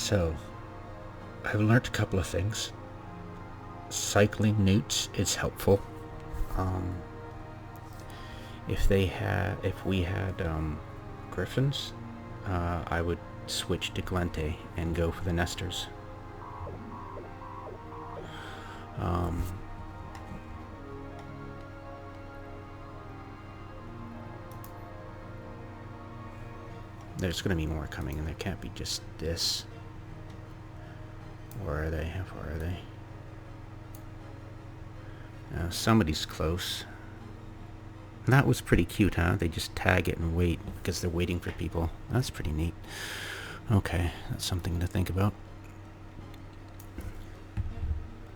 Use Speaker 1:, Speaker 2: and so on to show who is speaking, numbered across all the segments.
Speaker 1: So, I've learnt a couple of things. Cycling newts is helpful. If we had griffins, I would switch to Glente and go for the nesters. There's going to be more coming, and there can't be just this. Where are they? How far are they? Somebody's close. That was pretty cute, huh? They just tag it and wait because they're waiting for people. That's pretty neat. Okay, that's something to think about.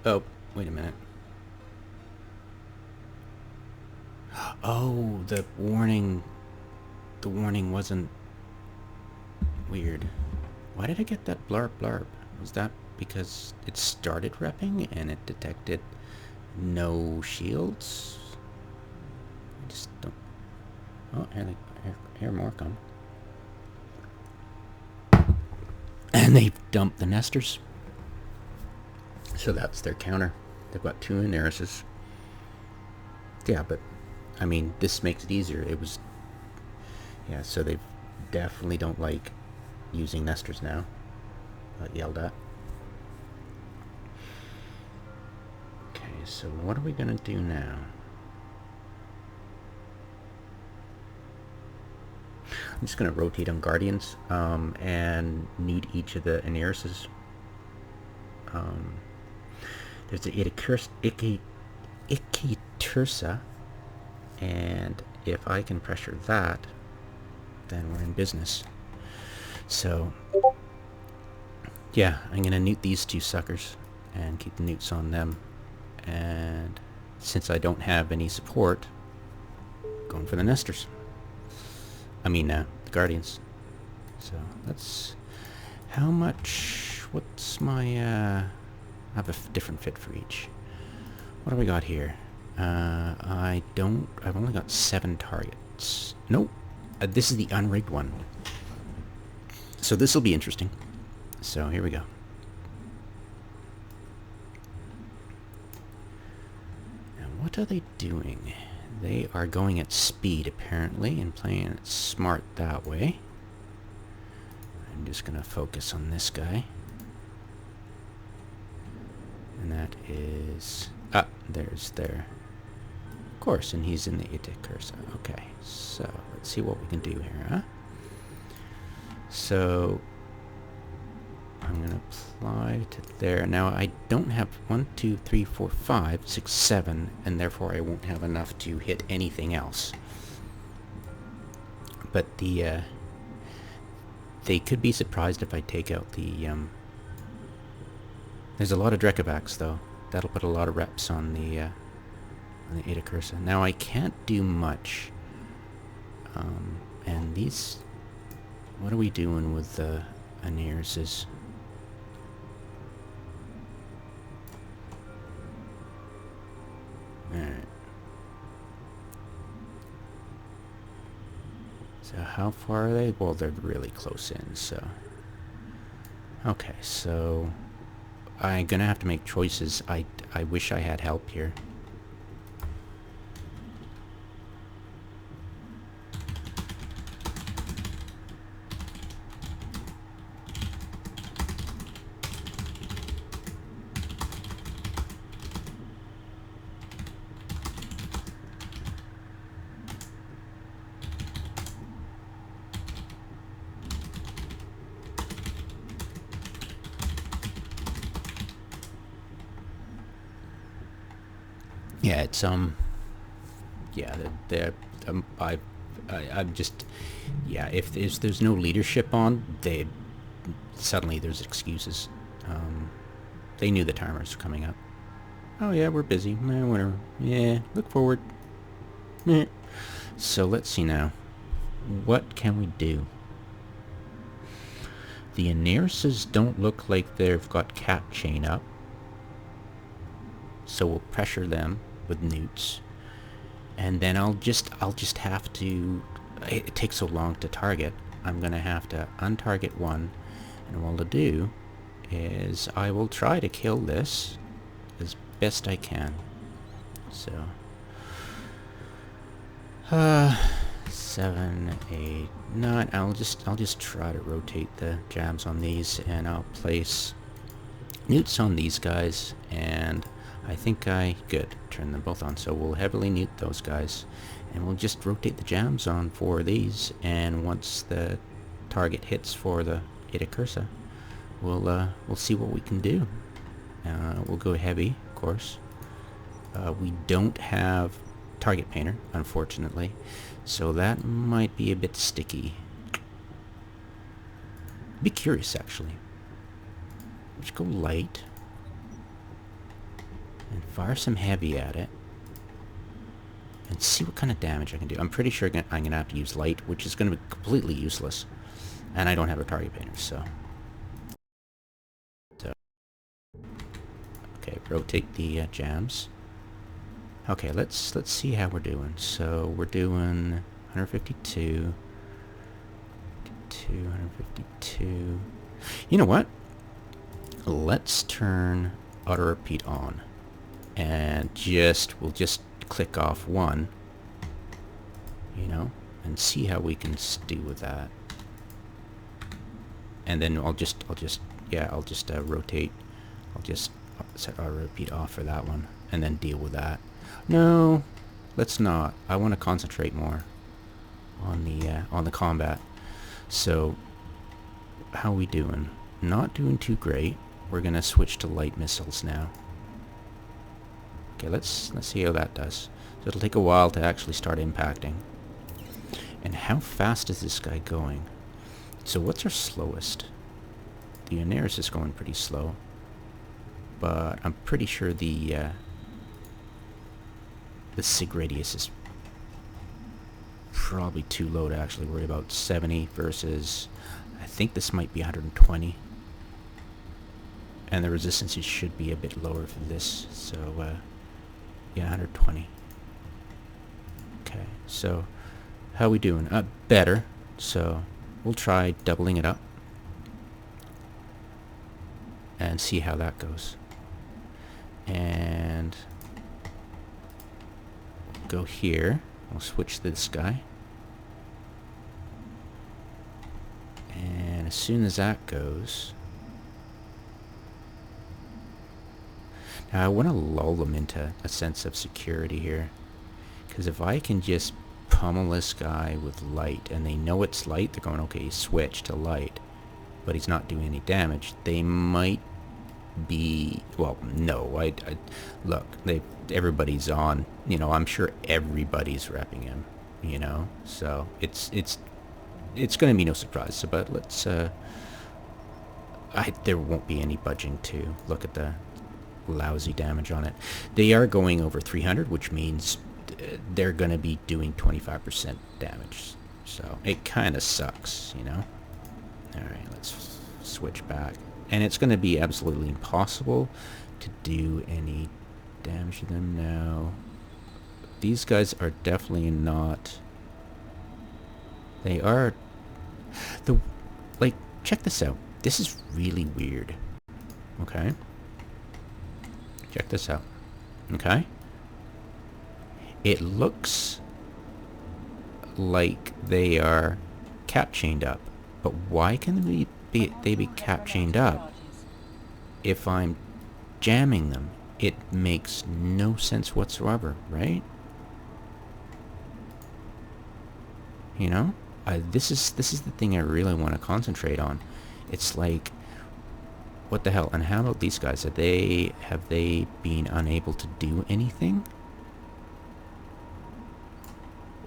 Speaker 1: Oh, wait a minute. Oh, the warning wasn't weird. Why did I get that blarb blarb? Was that because it started repping and it detected no shields? I just don't... Oh, here more come. And they dumped the nesters. So that's their counter. They've got 2 Inerises. Yeah, but, I mean, this makes it easier. It was... Yeah, so they definitely don't like using nesters now. Got yelled at. Okay, so what are we gonna do now? I'm just gonna rotate on Guardians, and nude each of the Inerises. There's the Ikitursa, and if I can pressure that, then we're in business. So, yeah, I'm gonna newt these 2 suckers and keep the newts on them. And since I don't have any support, going for the nesters. I mean, the Guardians. So that's how much. What's my? I have a different fit for each. What do we got here? I've only got 7 targets. Nope. This is the unrigged one. So this will be interesting. So here we go. Now what are they doing? They are going at speed apparently and playing it smart that way. I'm just gonna focus on this guy. And that is... there's their... Of course, and he's in the Itikurs. Okay, so let's see what we can do here, huh? So I'm going to apply to there. Now I don't have 1, 2, 3, 4, 5, 6, 7, and therefore I won't have enough to hit anything else. But they could be surprised if I take out the... There's a lot of Drekavax though. That'll put a lot of reps on the Itikurs. Now I can't do much. And these... What are we doing with the Inerises? Alright. So how far are they? Well, they're really close in, so... Okay, so... I'm gonna have to make choices. I wish I had help here. Yeah, it's yeah, I'm just, yeah, if there's no leadership on, suddenly there's excuses. They knew the timers were coming up. Oh yeah, we're busy. Whatever. Yeah, look forward. So let's see now. What can we do? The Inerises don't look like they've got cap chain up. So we'll pressure them with newts, and then I'll just have to... It takes so long to target. I'm gonna have to untarget one, and what I'll do is I will try to kill this as best I can. So, 7, 8, 9. I'll just try to rotate the jabs on these, and I'll place newts on these guys, and I think good, turn them both on. So we'll heavily newt those guys, and we'll just rotate the jams on for these, and once the target hits for the Eta Cursa, we'll see what we can do. We'll go heavy, of course. We don't have target painter, unfortunately, so that might be a bit sticky. Be curious, actually. Just go light and fire some heavy at it and see what kind of damage I can do. I'm pretty sure I'm gonna have to use light, which is gonna be completely useless, and I don't have a target painter, so okay, rotate the jams. Okay, let's see how we're doing. So we're doing 152, 152. You know what? Let's turn auto repeat on, and we'll just click off one, you know, and see how we can do with that. And then I'll just rotate. I'll just set auto repeat off for that one, and then deal with that. No, let's not. I want to concentrate more on the combat. So, how are we doing? Not doing too great. We're gonna switch to light missiles now. Okay, let's see how that does. So it'll take a while to actually start impacting. And how fast is this guy going? So what's our slowest? The Oneris is going pretty slow, but I'm pretty sure the sig radius is probably too low to actually worry about. 70 versus, I think this might be 120. And the resistances should be a bit lower for this, so yeah, 120. Okay, so how are we doing? Better, so we'll try doubling it up and see how that goes. And go here. We'll switch this guy. And as soon as that goes... Now I want to lull them into a sense of security here. Because if I can just pummel this guy with light, and they know it's light, they're going, okay, switch to light, but he's not doing any damage, they might be, well, no, look, everybody's on, you know, I'm sure everybody's repping him, you know, so it's going to be no surprise. So, but let's, there won't be any budging to look at the lousy damage on it. They are going over 300, which means they're going to be doing 25% damage, so it kind of sucks, you know. Alright, let's switch back. And it's going to be absolutely impossible to do any damage to them now. These guys are definitely not... They are... Like, check this out. This is really weird. Okay? Check this out. Okay? It looks like they are cap chained up. But why can they be cap chained up if I'm jamming them? It makes no sense whatsoever, right? You know? This is the thing I really want to concentrate on. It's like, what the hell? And how about these guys? Have they been unable to do anything?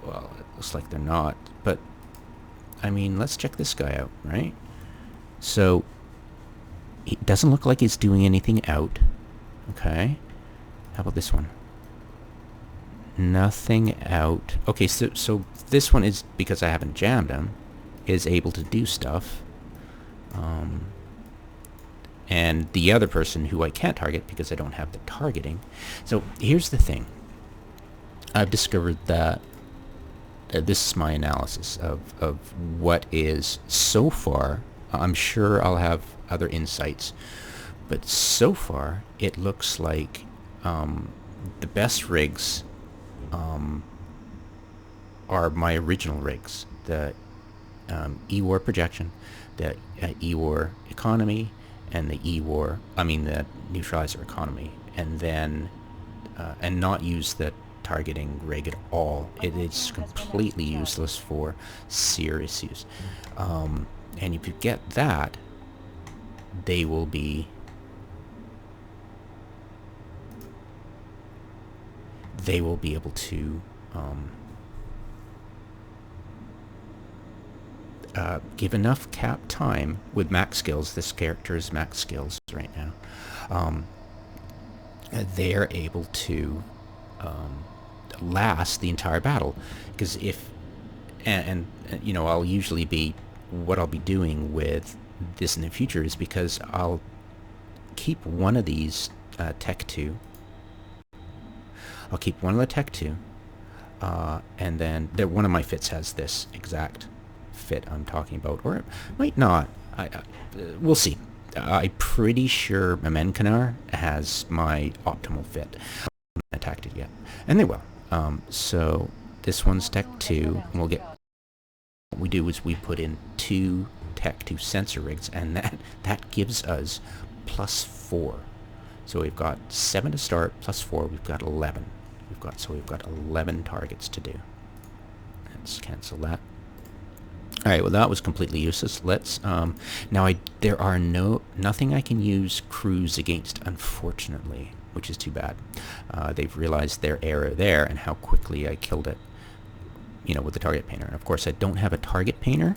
Speaker 1: Well, it looks like they're not, but I mean, let's check this guy out, right? So, it doesn't look like he's doing anything out. Okay. How about this one? Nothing out. Okay, so this one is, because I haven't jammed him, is able to do stuff. And the other person who I can't target because I don't have the targeting. So, here's the thing. I've discovered that this is my analysis of what is so far I'm sure I'll have other insights, but so far it looks like the best rigs are my original rigs. The E-War projection, the E-War economy, and the the neutralizer economy, and then and not use the targeting rig at all. It is completely useless for serious use. And if you get that, they will be able to give enough cap time with max skills. This character is max skills right now. They are able to last the entire battle, because if and I'll usually be what I'll be doing with this in the future is, because I'll keep one of these Tech 2. I'll keep one of the Tech 2, and then one of my fits has this exact fit I'm talking about, or it might not. We'll see. I'm pretty sure Memenkanar has my optimal fit. I haven't attacked it yet, and they will. So this one's Tech 2, and we'll get. What we do is we put in 2 Tech 2 sensor rigs, and that gives us +4. So we've got 7 to start, +4. We've got 11. We've got 11 targets to do. Let's cancel that. All right. Well, that was completely useless. Let's now. There are nothing I can use crews against, unfortunately, which is too bad. They've realized their error there and how quickly I killed it. With the target painter. And of course, I don't have a target painter.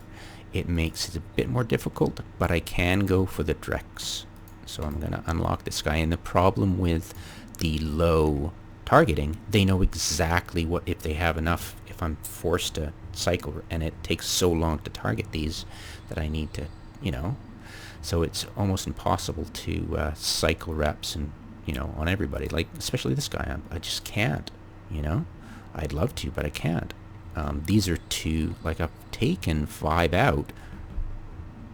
Speaker 1: It makes it a bit more difficult, but I can go for the Drex. So I'm going to unlock this guy. And the problem with the low targeting, they know exactly what, if they have enough, if I'm forced to cycle, and it takes so long to target these that I need to, so it's almost impossible to cycle reps and, on everybody, like, especially this guy. I just can't, I'd love to, but I can't. These are 2, like, I've taken 5 out,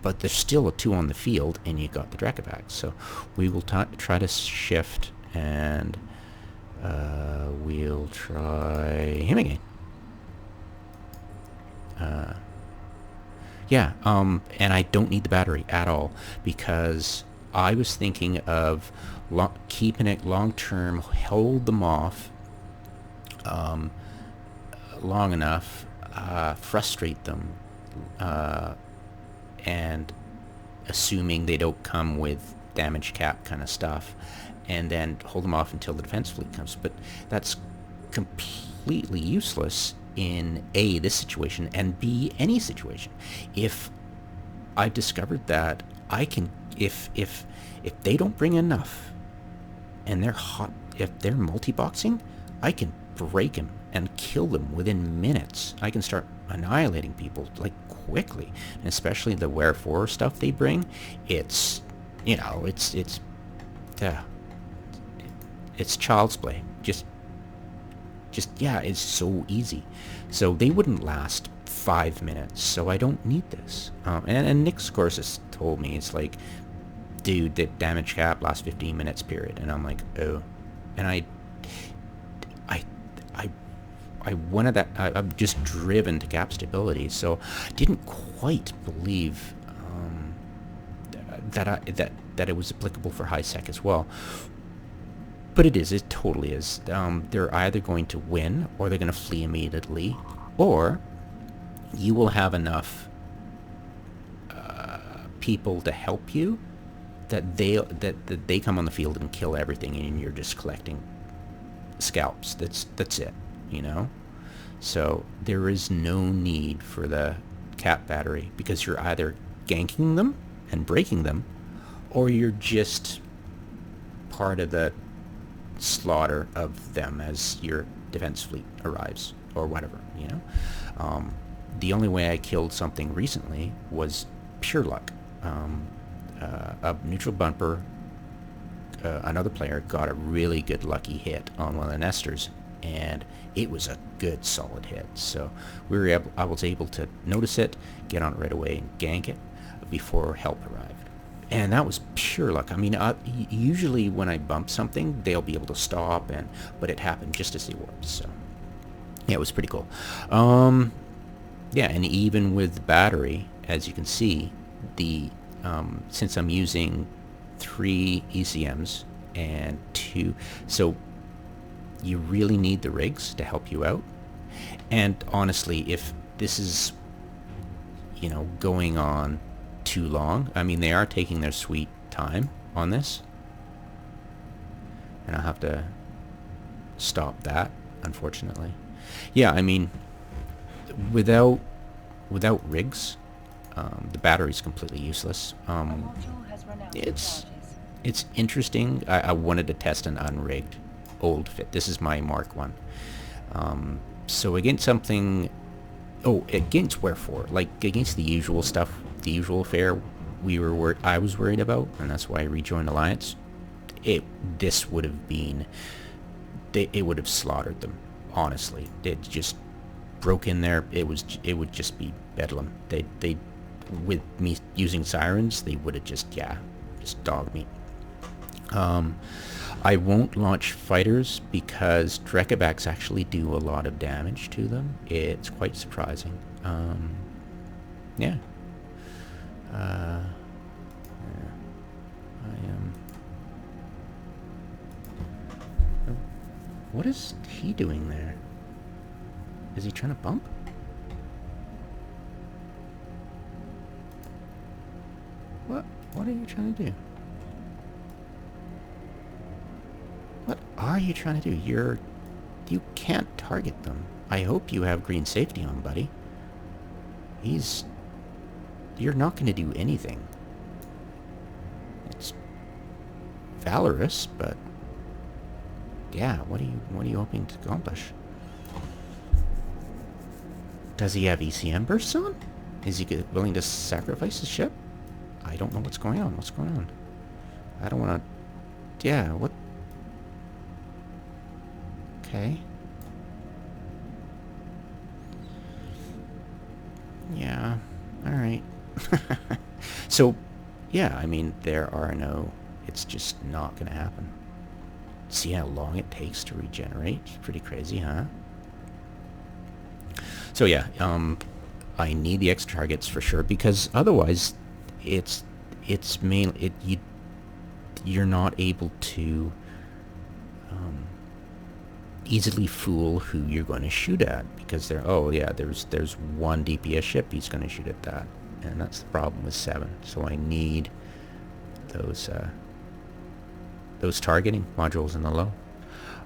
Speaker 1: but there's still a 2 on the field, and you got the Dracovac. So we will try to shift, and we'll try him again. And I don't need the battery at all, because I was thinking of keeping it long-term, hold them off long enough, frustrate them, and assuming they don't come with damage cap kind of stuff, and then hold them off until the defense fleet comes. But that's completely useless in A, this situation, and B, any situation. If I discovered that I can, if they don't bring enough, and they're hot, if they're multi-boxing, I can break them and kill them within minutes. I can start annihilating people, like, quickly. And especially the Wherefore stuff they bring, it's child's play. Just it's so easy. So they wouldn't last 5 minutes, so I don't need this. And Nick Scorsese told me, it's like, dude, the damage cap lasts 15 minutes period. And I'm like, oh. And I wanted that. I'm just driven to cap stability, so I didn't quite believe that it was applicable for high sec as well. But it is. It totally is. They're either going to win, or they're going to flee immediately, or you will have enough people to help you that they come on the field and kill everything, and you're just collecting scalps. That's it. So there is no need for the cap battery, because you're either ganking them and breaking them, or you're just part of the slaughter of them as your defense fleet arrives, or whatever. The only way I killed something recently was pure luck. A neutral bumper, another player got a really good lucky hit on one of the nesters, and it was a good solid hit. So I was able to notice it, get on it right away, and gank it. before help arrived. And that was pure luck. I mean, usually when I bump something, they'll be able to stop, but it happened just as they warped. So yeah, it was pretty cool. Yeah, and even with the battery, as you can see, since I'm using 3 ECMs and 2, so you really need the rigs to help you out. And honestly, if this is, going on too long, I mean, they are taking their sweet time on this, and I'll have to stop that, unfortunately. Yeah, I mean, without rigs, the battery's completely useless. It's interesting. I wanted to test an unrigged old fit. This is my Mark 1. So against something... Oh, against wherefore? Like, against the usual stuff, the usual fare I was worried about, and that's why I rejoined Alliance. This would have been... It would have slaughtered them, honestly. It just broke in there. It would just be bedlam. They with me using sirens, they would have just dog meat. I won't launch fighters because Drekabaks actually do a lot of damage to them. It's quite surprising. Yeah. I am... What is he doing there? Is he trying to bump? What are you trying to do? What are you trying to do? You can't target them. I hope you have green safety on, buddy. You're not going to do anything. It's valorous, but yeah, what are you hoping to accomplish? Does he have ECM bursts on? Is he willing to sacrifice his ship? I don't know what's going on. What's going on? I don't want to... Yeah, what... Okay. Yeah, alright. So, yeah, I mean, there are no... It's just not going to happen. See how long it takes to regenerate? It's pretty crazy, huh? So, yeah, I need the extra targets for sure, because otherwise, you're not able to easily fool who you're going to shoot at, because there's one DPS ship, he's going to shoot at that, and that's the problem with 7. So I need those targeting modules in the low,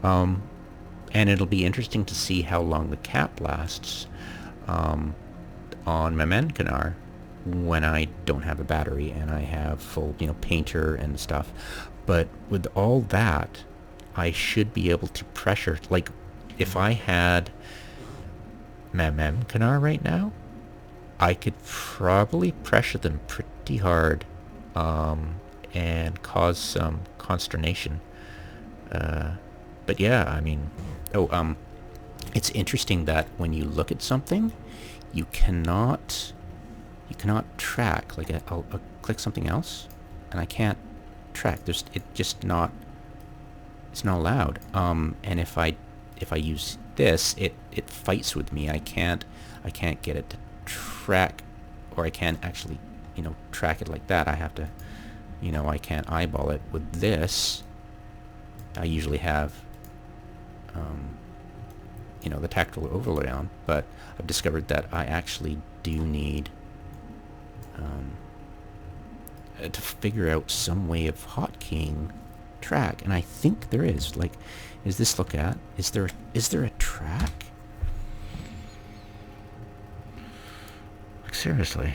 Speaker 1: and it'll be interesting to see how long the cap lasts on Memenkanar when I don't have a battery and I have full painter and stuff. But with all that, I should be able to pressure, like, if I had Memenkanar right now, I could probably pressure them pretty hard and cause some consternation. But yeah, I mean, it's interesting that when you look at something, you cannot track. Like, I'll click something else, and I can't track. It's not allowed. And if I use this, it fights with me. I can't get it to track, or I can't actually track it like that. I have to, I can't eyeball it. With this, I usually have the tactile overlay on, but I've discovered that I actually do need to figure out some way of hotkeying track, and I think there is. Like, is this look at? Is there a track? Like, seriously.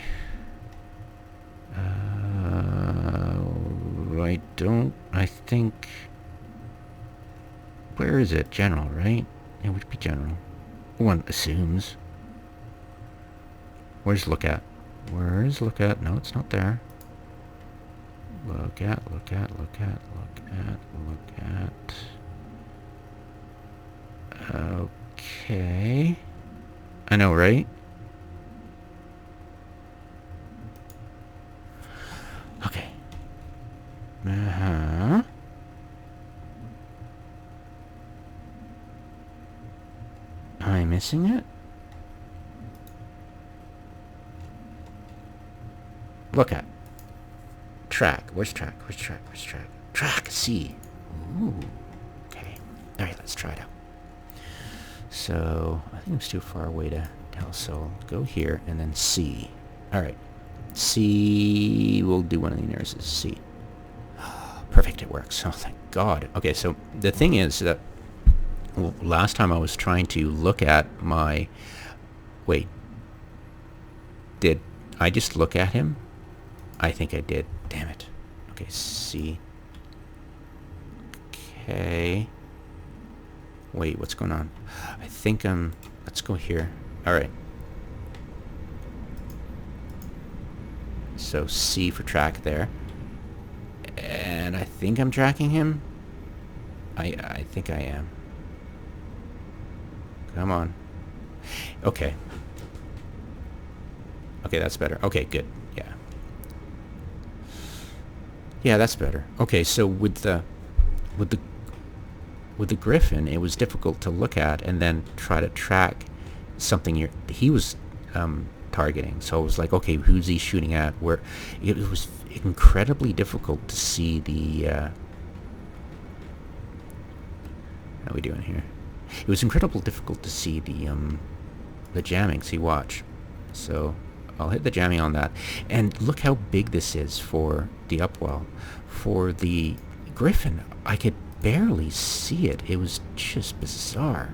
Speaker 1: I think... Where is it? General, right? It would be general. One assumes. Where's look at? Where's look at? No, it's not there. Look at. Okay. I know, right? missing it? Look at. Track. Where's track? Where's track? Where's track? Track. C. Ooh. Okay. Alright, let's try it out. So, I think it's too far away to tell, so go here and then C. Alright. C. We'll do one of the nearest. C. Perfect, it works. Oh, thank God. Okay, so the thing is that last time I was trying to look at my... Wait. Did I just look at him? I think I did. Damn it. Okay, C. Okay. Wait, what's going on? I think I'm... Let's go here. Alright. So C for track there. And I think I'm tracking him. I think I am. Come on. Okay. Okay, that's better. Okay, good. Yeah. Yeah, that's better. Okay, so with the Griffin, it was difficult to look at and then try to track something he was targeting. So it was like, okay, who's he shooting at? Where it was incredibly difficult to see the... how are we doing here? It was incredibly difficult to see the jamming. See, watch. So I'll hit the jamming on that, and look how big this is for the Upwell. For the Griffin, I could barely see it. It was just bizarre.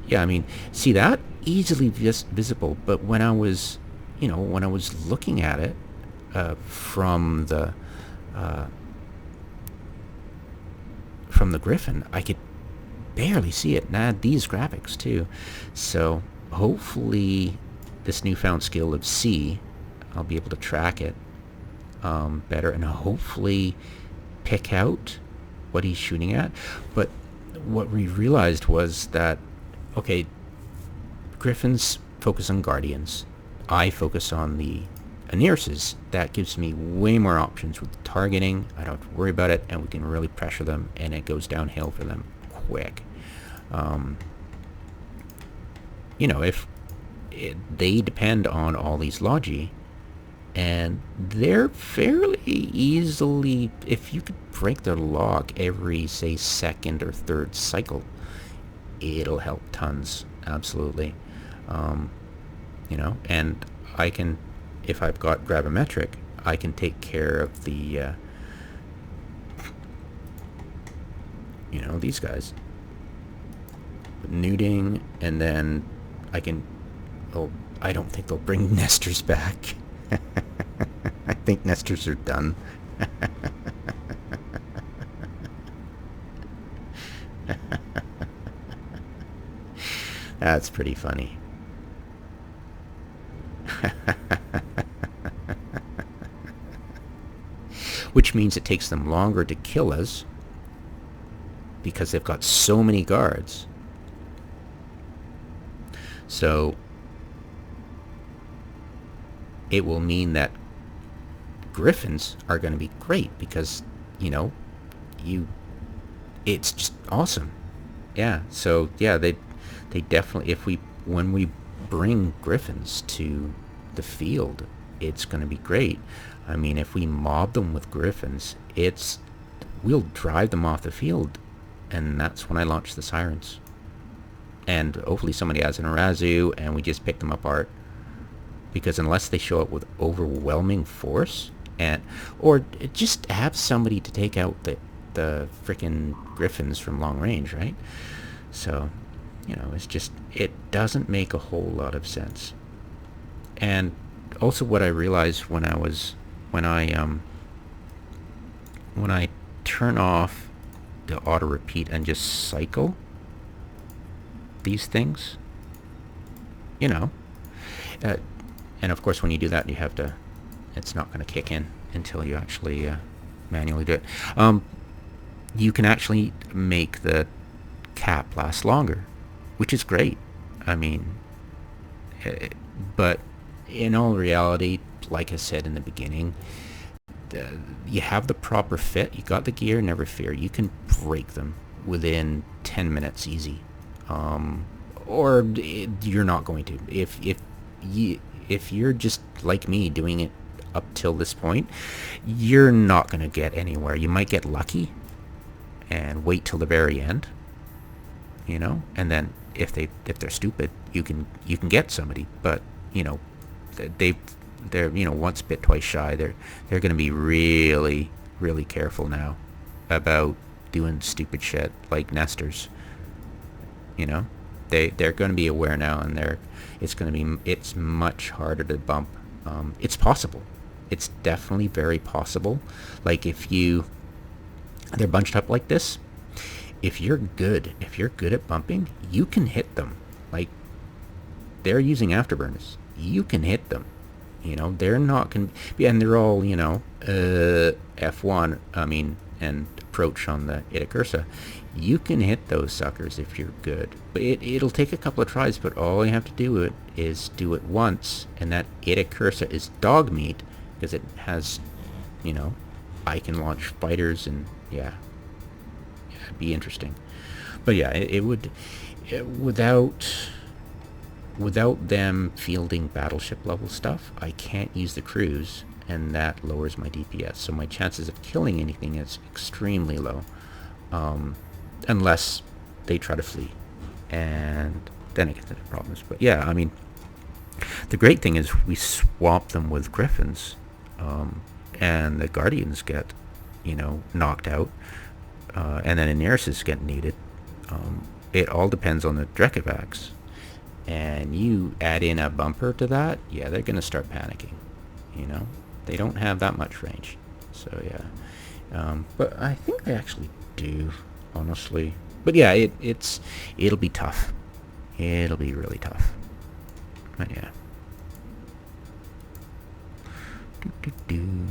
Speaker 1: Yeah, I mean, see that? Easily visible, but when I was, when I was looking at it from the Griffin, I could barely see it, and I had these graphics too. So hopefully this newfound skill of C, I'll be able to track it better, and hopefully pick out what he's shooting at. But what we realized was that, okay, Griffins focus on Guardians. I focus on the Anirses. That gives me way more options with targeting. I don't have to worry about it, and we can really pressure them, and it goes downhill for them quick. If they depend on all these Logi, and they're fairly easily, if you could break their log every, say, second or third cycle, it'll help tons. Absolutely. And I can, if I've got gravimetric, I can take care of the, these guys. Nuding, and then I can, I don't think they'll bring nesters back. I think nesters are done. That's pretty funny. Which means it takes them longer to kill us because they've got so many guards. So it will mean that Griffins are going to be great because, it's just awesome. Yeah, so yeah, they definitely, when we bring Griffins to the field, it's going to be great. I mean, if we mob them with Griffins, we'll drive them off the field, and that's when I launch the Sirens. And hopefully somebody has an Arazu, and we just pick them apart. Because unless they show up with overwhelming force, or just have somebody to take out the frickin' Griffins from long range, right? So, it's just, it doesn't make a whole lot of sense. And also what I realized when I turn off the auto repeat and just cycle these things, and of course when you do that, you have to, it's not going to kick in until you actually manually do it. You can actually make the cap last longer, which is great. I mean, but in all reality, like I said in the beginning, you have the proper fit, you got the gear, never fear. You can break them within 10 minutes easy. or you're not going to. If you're just like me doing it up till this point, you're not going to get anywhere. You might get lucky and wait till the very end, you know, and then if they're stupid, you can get somebody, but you know, they're you know, once bit twice shy. They're going to be really careful now about doing stupid shit like nesters. You know, they're going to be aware now, and it's much harder to bump. It's possible. It's definitely very possible. Like they're bunched up like this. If you're good at bumping, you can hit them. Like, they're using afterburners. You can hit them. You know, they're not going to... And they're all, you know, F1, and approach on the Ida Cursa. You can hit those suckers if you're good. But it'll take a couple of tries, but all you have to do is do it once, and that Ida Cursa is dog meat, because it has, you know, I can launch fighters, and yeah, it'd be interesting. But yeah, it would... Without them fielding battleship level stuff, I can't use the cruise, and that lowers my DPS. So my chances of killing anything is extremely low, unless they try to flee, and then I get to the problems. But yeah, I mean, the great thing is we swap them with Griffins, and the Guardians get, you know, knocked out, and then Inerses get needed. It all depends on the Drekavax. And you add in a bumper to that, yeah, they're going to start panicking, you know? They don't have that much range. So, yeah. But I think they actually do, honestly. But, yeah, it'll be tough. It'll be really tough. But, yeah. Do-do-do.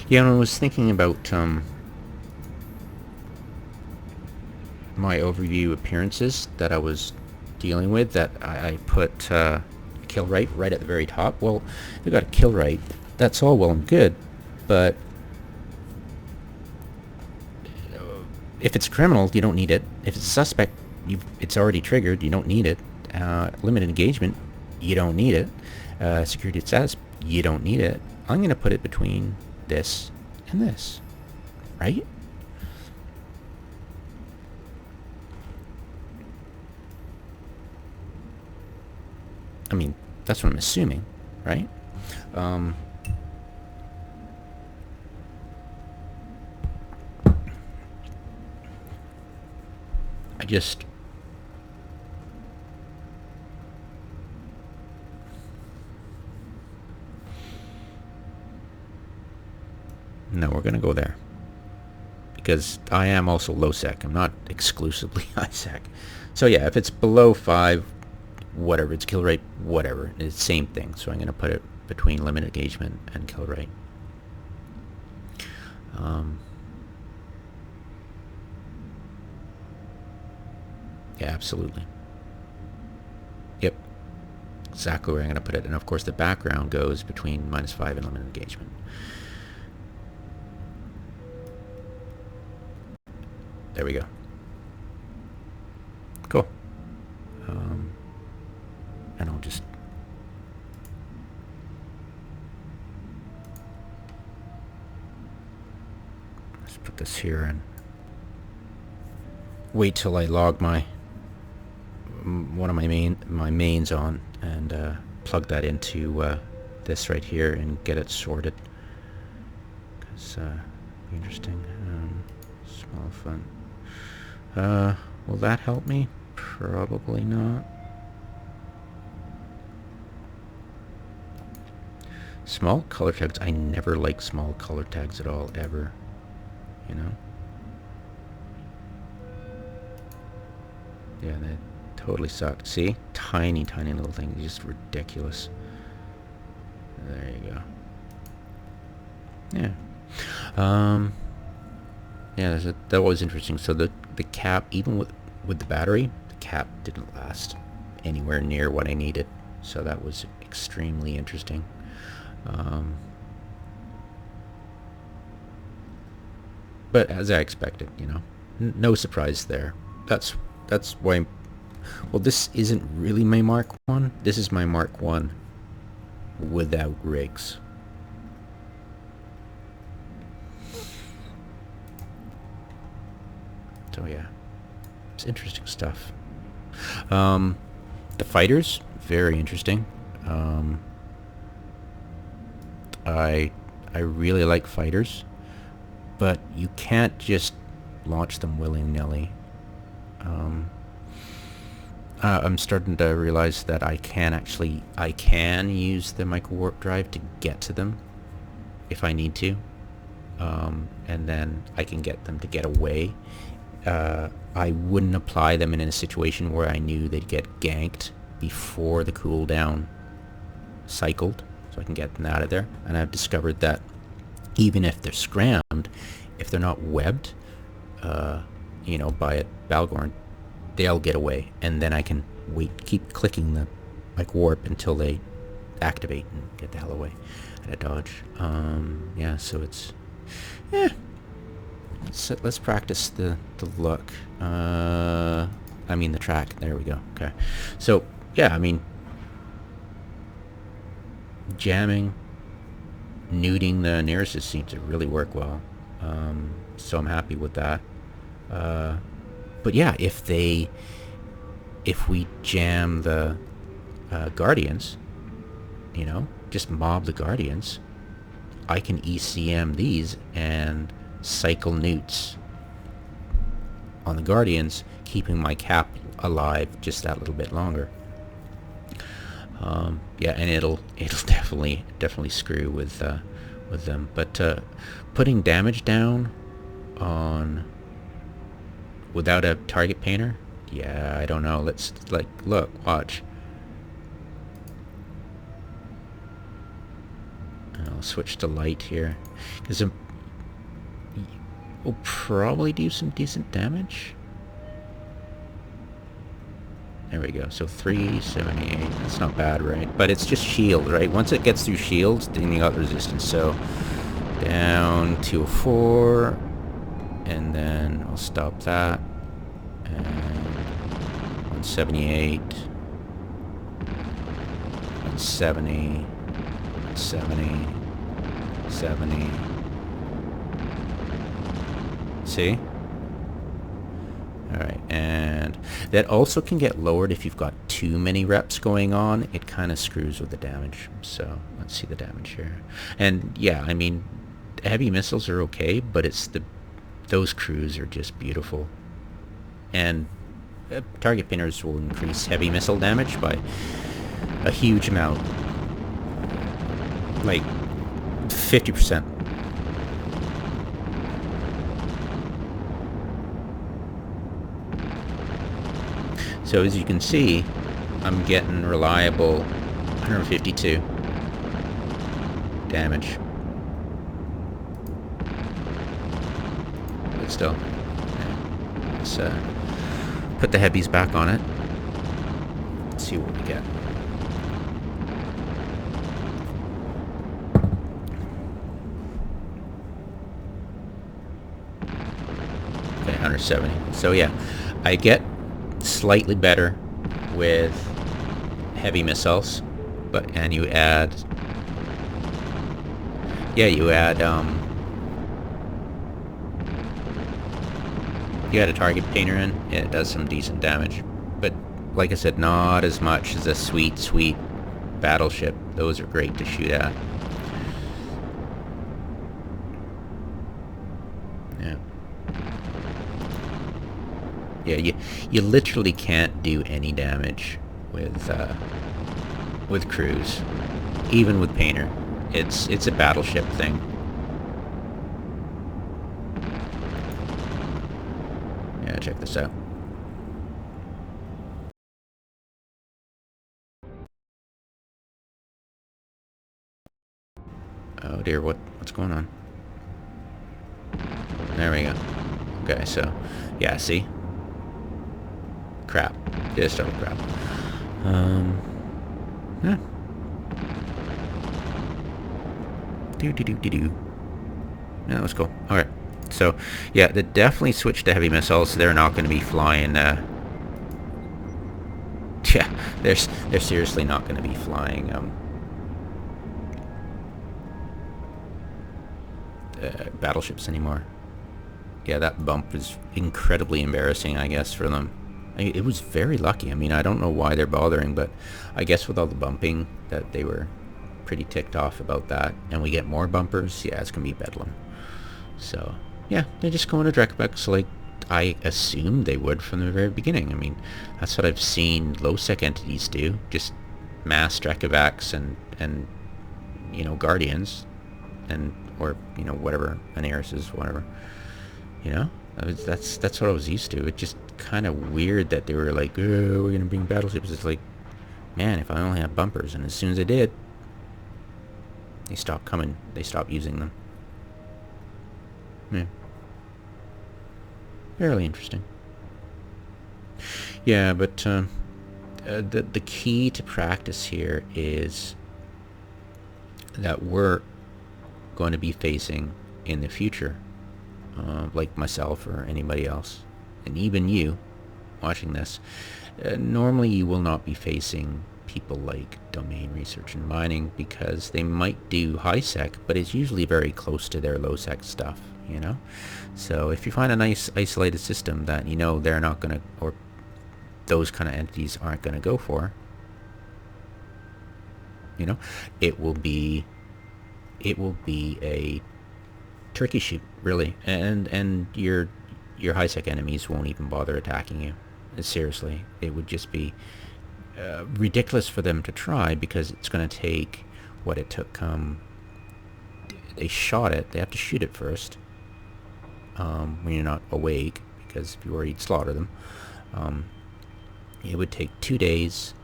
Speaker 1: Yeah, when I was thinking about my overview appearances that I was dealing with, that I put kill right at the very top. Well, we got a kill right. That's all well and good, but if it's a criminal, you don't need it. If it's a suspect, it's already triggered. You don't need it. Limited engagement, you don't need it. Security status, you don't need it. I'm going to put it between this and this, right? I mean, that's what I'm assuming, right? I just... No, we're going to go there. Because I am also low sec. I'm not exclusively high sec. So yeah, if it's below 5, whatever, it's kill rate, whatever. It's the same thing. So I'm going to put it between limited engagement and kill rate. Yeah, absolutely. Yep. Exactly where I'm going to put it. And of course the background goes between -5 and limited engagement. There we go. Cool. And I'll just... Let's put this here and wait till I log my one of my mains on, and plug that into this right here and get it sorted. Because interesting. Small fun. Will that help me? Probably not. Small color tags. I never like small color tags at all, ever. You know? Yeah, they totally suck. See? Tiny, tiny little thing. Just ridiculous. There you go. Yeah. Yeah, that was interesting. So the cap, even with with the battery, the cap didn't last anywhere near what I needed. So that was extremely interesting. But as I expected, you know, no surprise there. That's why. Well, this isn't really my Mark 1. This is my Mark 1 without rigs. So yeah, it's interesting stuff. The fighters, very interesting. I really like fighters, but you can't just launch them willy-nilly. I'm starting to realize that I can use the micro warp drive to get to them if I need to, and then I can get them to get away. I wouldn't apply them in a situation where I knew they'd get ganked before the cooldown cycled, so I can get them out of there. And I've discovered that even if they're scrammed, if they're not webbed, you know, by a Balgorn, they'll get away, and then I can keep clicking the like warp until they activate and get the hell away at a dodge. Yeah, so it's let's practice the look. I mean the track. There we go. Okay, so yeah, I mean jamming, nuding the nearest seems to really work well. So I'm happy with that. But yeah, if we jam the Guardians, you know, just mob the Guardians, I can ECM these and cycle newts on the Guardians, keeping my cap alive just that little bit longer. Yeah, and it'll definitely screw with them. But putting damage down on without a target painter, yeah, I don't know. Let's look, watch. I'll switch to light here because we'll probably do some decent damage. There we go. So 378. That's not bad, right? But it's just shield, right? Once it gets through shields, then you got resistance. So down 204, and then I'll stop that. And 178, 170, 70, 70. See? Alright, and that also can get lowered if you've got too many reps going on. It kind of screws with the damage. So let's see the damage here. And yeah, I mean, heavy missiles are okay, but it's those crews are just beautiful. And target pinners will increase heavy missile damage by a huge amount, like 50%. So as you can see, I'm getting reliable 152 damage. But still, yeah. Let's put the heavies back on it. Let's see what we get. Okay, 170. So yeah, I get slightly better with heavy missiles, and you add a target painter in, it does some decent damage, but like I said, not as much as a sweet battleship. Those are great to shoot at. Yeah, you literally can't do any damage with crews, even with painter. It's a battleship thing. Yeah, check this out. Oh dear, what's going on? There we go. Okay, so yeah, see? crap. Just total crap. Yeah. Do. Yeah, that was cool. Alright. So, yeah, they definitely switched to heavy missiles. They're not going to be flying, yeah, they're seriously not going to be flying, battleships anymore. Yeah, that bump is incredibly embarrassing, I guess, for them. It was very lucky. I mean, I don't know why they're bothering, but I guess with all the bumping that they were pretty ticked off about that, and we get more bumpers, yeah, it's going to be bedlam. So, yeah, they're just going to Drekbex like I assumed they would from the very beginning. I mean, that's what I've seen low-sec entities do, just mass Drekavacs and you know, Guardians, and, or, you know, whatever, Anaris's, whatever. You know? That's what I was used to. It's just kind of weird that they were like, oh, we're going to bring battleships. It's like, man, if I only had bumpers. And as soon as I did, they stopped coming. They stopped using them. Yeah. Fairly interesting. Yeah, but the key to practice here is that we're going to be facing in the future, like myself or anybody else, and even you watching this, normally you will not be facing people like domain research and mining, because they might do high sec, but it's usually very close to their low sec stuff, you know. So if you find a nice isolated system that you know they're not going to, or those kind of entities aren't going to go for, you know, it will be a turkey shoot, really, and your high sec enemies won't even bother attacking you. Seriously, it would just be ridiculous for them to try, because it's going to take what it took. They shot it. They have to shoot it first when you're not awake, because if you were, you'd slaughter them. It would take 2 days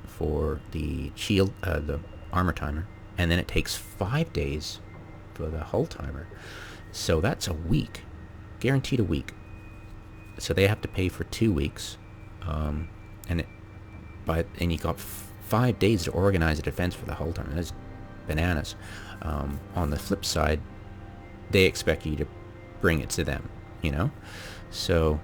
Speaker 1: for the shield, the armor timer, and then it takes 5 days for the hull timer. So that's a week, guaranteed a week. So they have to pay for 2 weeks, and you got 5 days to organize a defense for the hull timer. That's bananas. On the flip side, they expect you to bring it to them, you know. So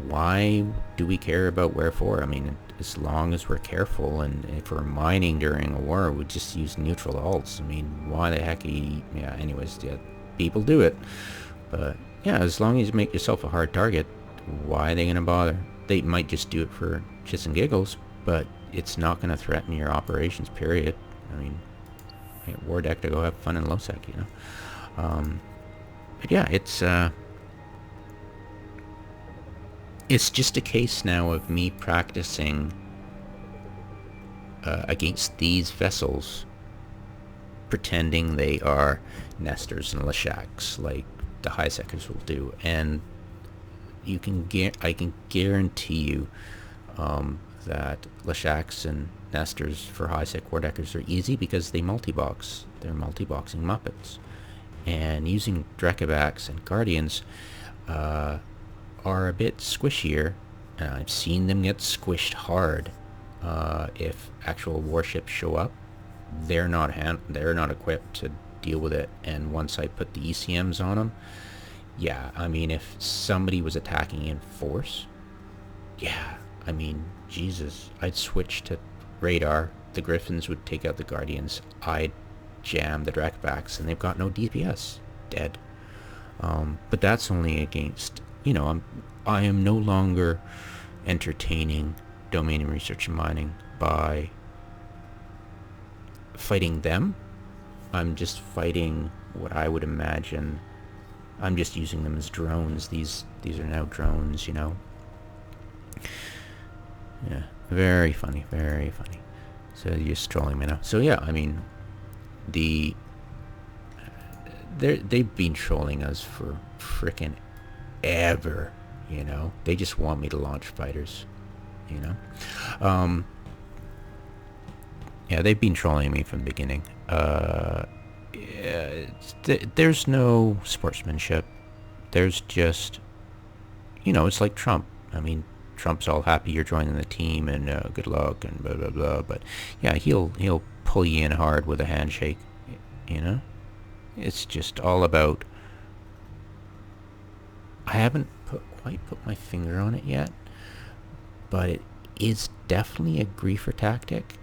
Speaker 1: why do we care about wherefore? I mean, as long as we're careful, and if we're mining during a war, we just use neutral alts. I mean, why the heck? Yeah. Anyways, yeah, people do it, but yeah, as long as you make yourself a hard target, why are they gonna bother? They might just do it for shits and giggles, but it's not gonna threaten your operations. Period. I mean, war deck to go have fun in low sec, you know. But yeah, it's just a case now of me practicing against these vessels, pretending they are Nestors and Leshaks, like the high seckers will do, and I can guarantee you that Leshaks and Nestors for high sec war deckers are easy, because they multi-box. They're multi-boxing Muppets, and using Drekavacs and Guardians are a bit squishier. I've seen them get squished hard. If actual warships show up, they're not equipped to deal with it. And once I put the ECMs on them, yeah, I mean, if somebody was attacking in force, yeah, I mean, Jesus, I'd switch to radar. The Griffins would take out the Guardians. I'd jam the Drekavacs, and they've got no DPS. Dead. But that's only against, you know, I am no longer entertaining domain and research and mining by fighting them. I'm just fighting what I would imagine. I'm just using them as drones. These are now drones, you know. Yeah, very funny, very funny. So you're trolling me now. So yeah, I mean, they've been trolling us for frickin' ever, you know. They just want me to launch fighters, you know. Yeah, they've been trolling me from the beginning. There's no sportsmanship. There's just, you know, it's like Trump. I mean, Trump's all happy you're joining the team and good luck and blah blah blah. But yeah, he'll pull you in hard with a handshake. You know, it's just all about. I haven't quite put my finger on it yet, but it is definitely a griefer tactic,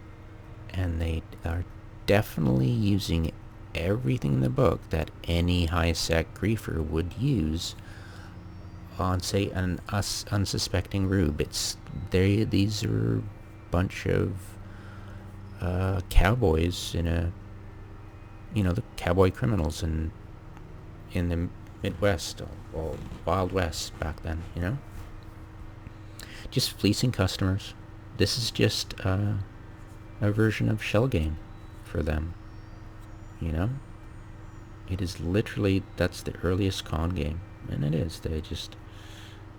Speaker 1: and they are definitely using everything in the book that any high-sec griefer would use on, say, an unsuspecting rube. These are a bunch of cowboys in a, the cowboy criminals in the Midwest, or Wild West back then, just fleecing customers. This is just a version of shell game for them, It is literally, that's the earliest con game, and it is.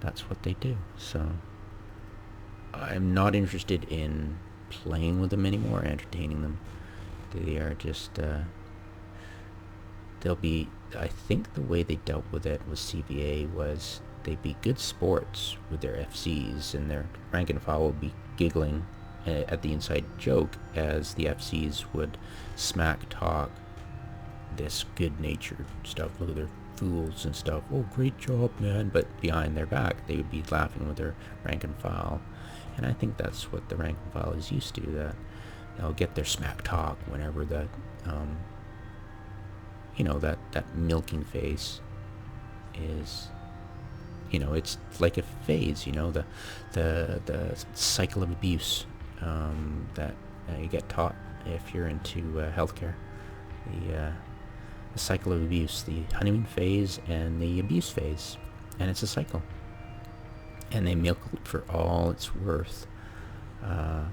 Speaker 1: That's what they do. So I'm not interested in playing with them anymore, entertaining them. They are just, I think the way they dealt with it with CBA was they'd be good sports with their FCs, and their rank and file would be giggling at the inside joke as the FCs would smack talk this good-natured stuff. Look at their fools and stuff. Oh, great job, man. But behind their back, they would be laughing with their rank and file. And I think that's what the rank and file is used to, that they'll get their smack talk whenever that, that milking phase is, it's like a phase, the cycle of abuse that you get taught if you're into healthcare. The cycle of abuse, the honeymoon phase and the abuse phase, and it's a cycle. And they milk it for all it's worth. And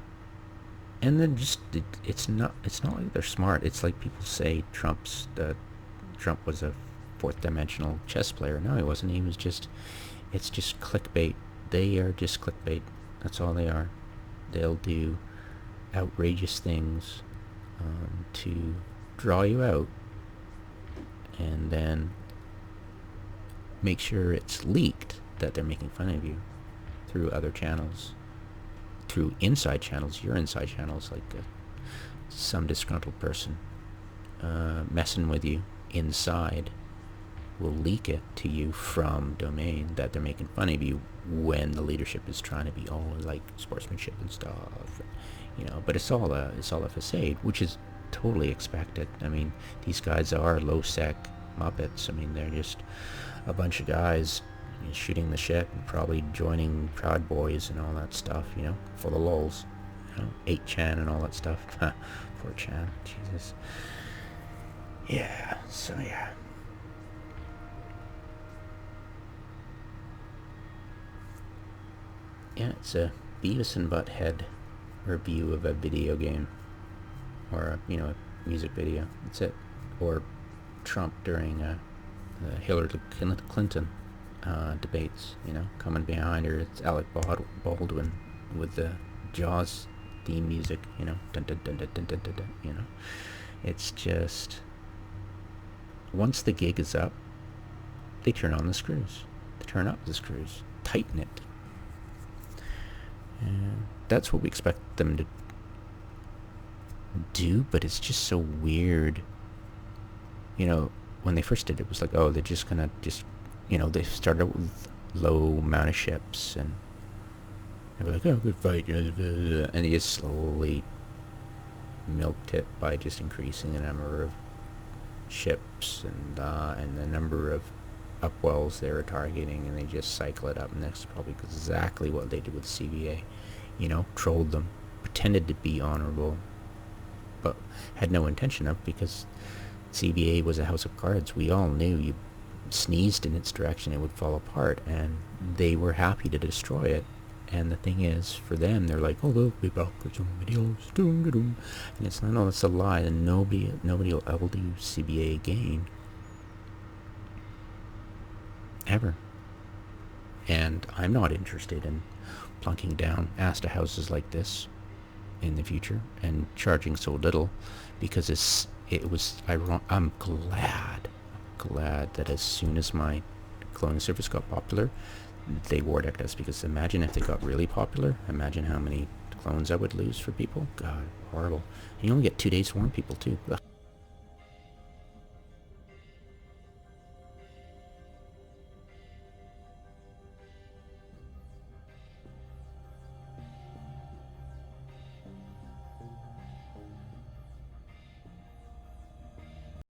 Speaker 1: then it's not like they're smart. It's like people say Trump was a fourth dimensional chess player. No, he wasn't. It's just clickbait. They are just clickbait. That's all they are. They'll do outrageous things to draw you out, and then make sure it's leaked that they're making fun of you through other channels, through inside channels, your inside channels, like some disgruntled person messing with you inside will leak it to you from domain that they're making fun of you, when the leadership is trying to be all like sportsmanship and stuff, but it's all a facade, which is totally expected. I mean, these guys are low-sec Muppets. I mean, they're just a bunch of guys shooting the shit and probably joining Proud Boys and all that stuff, for the lulz. 8chan and all that stuff. 4chan, Jesus. Yeah, so yeah. Yeah, it's a Beavis and Butthead review of a video game. Or a music video. That's it. Or Trump during the Hillary Clinton debates. Coming behind her, it's Alec Baldwin with the Jaws theme music. Dun dun dun dun dun dun dun dun. It's just, once the gig is up, they turn on the screws. They turn up the screws, tighten it, and that's what we expect them to do. But it's just so weird. When they first did it, it was like, oh, they're just gonna they started out with low amount of ships, and they were like, oh, good fight, and they just slowly milked it by just increasing the number of ships and the number of Upwells they were targeting, and they just cycle it up. And that's probably exactly what they did with CBA. Trolled them, pretended to be honorable, but had no intention of, because CBA was a house of cards. We all knew you sneezed in its direction, it would fall apart, and they were happy to destroy it. And the thing is, for them, they're like, oh, they'll be back with some videos, and it's not, no, that's a lie, and nobody will ever do CBA again. Ever. And I'm not interested in plunking down Asta houses like this in the future and charging so little, because I'm glad that as soon as my cloning service got popular, they war decked us, because imagine if they got really popular. Imagine how many clones I would lose for people. God, horrible. And you only get 2 days to warn people too. Ugh.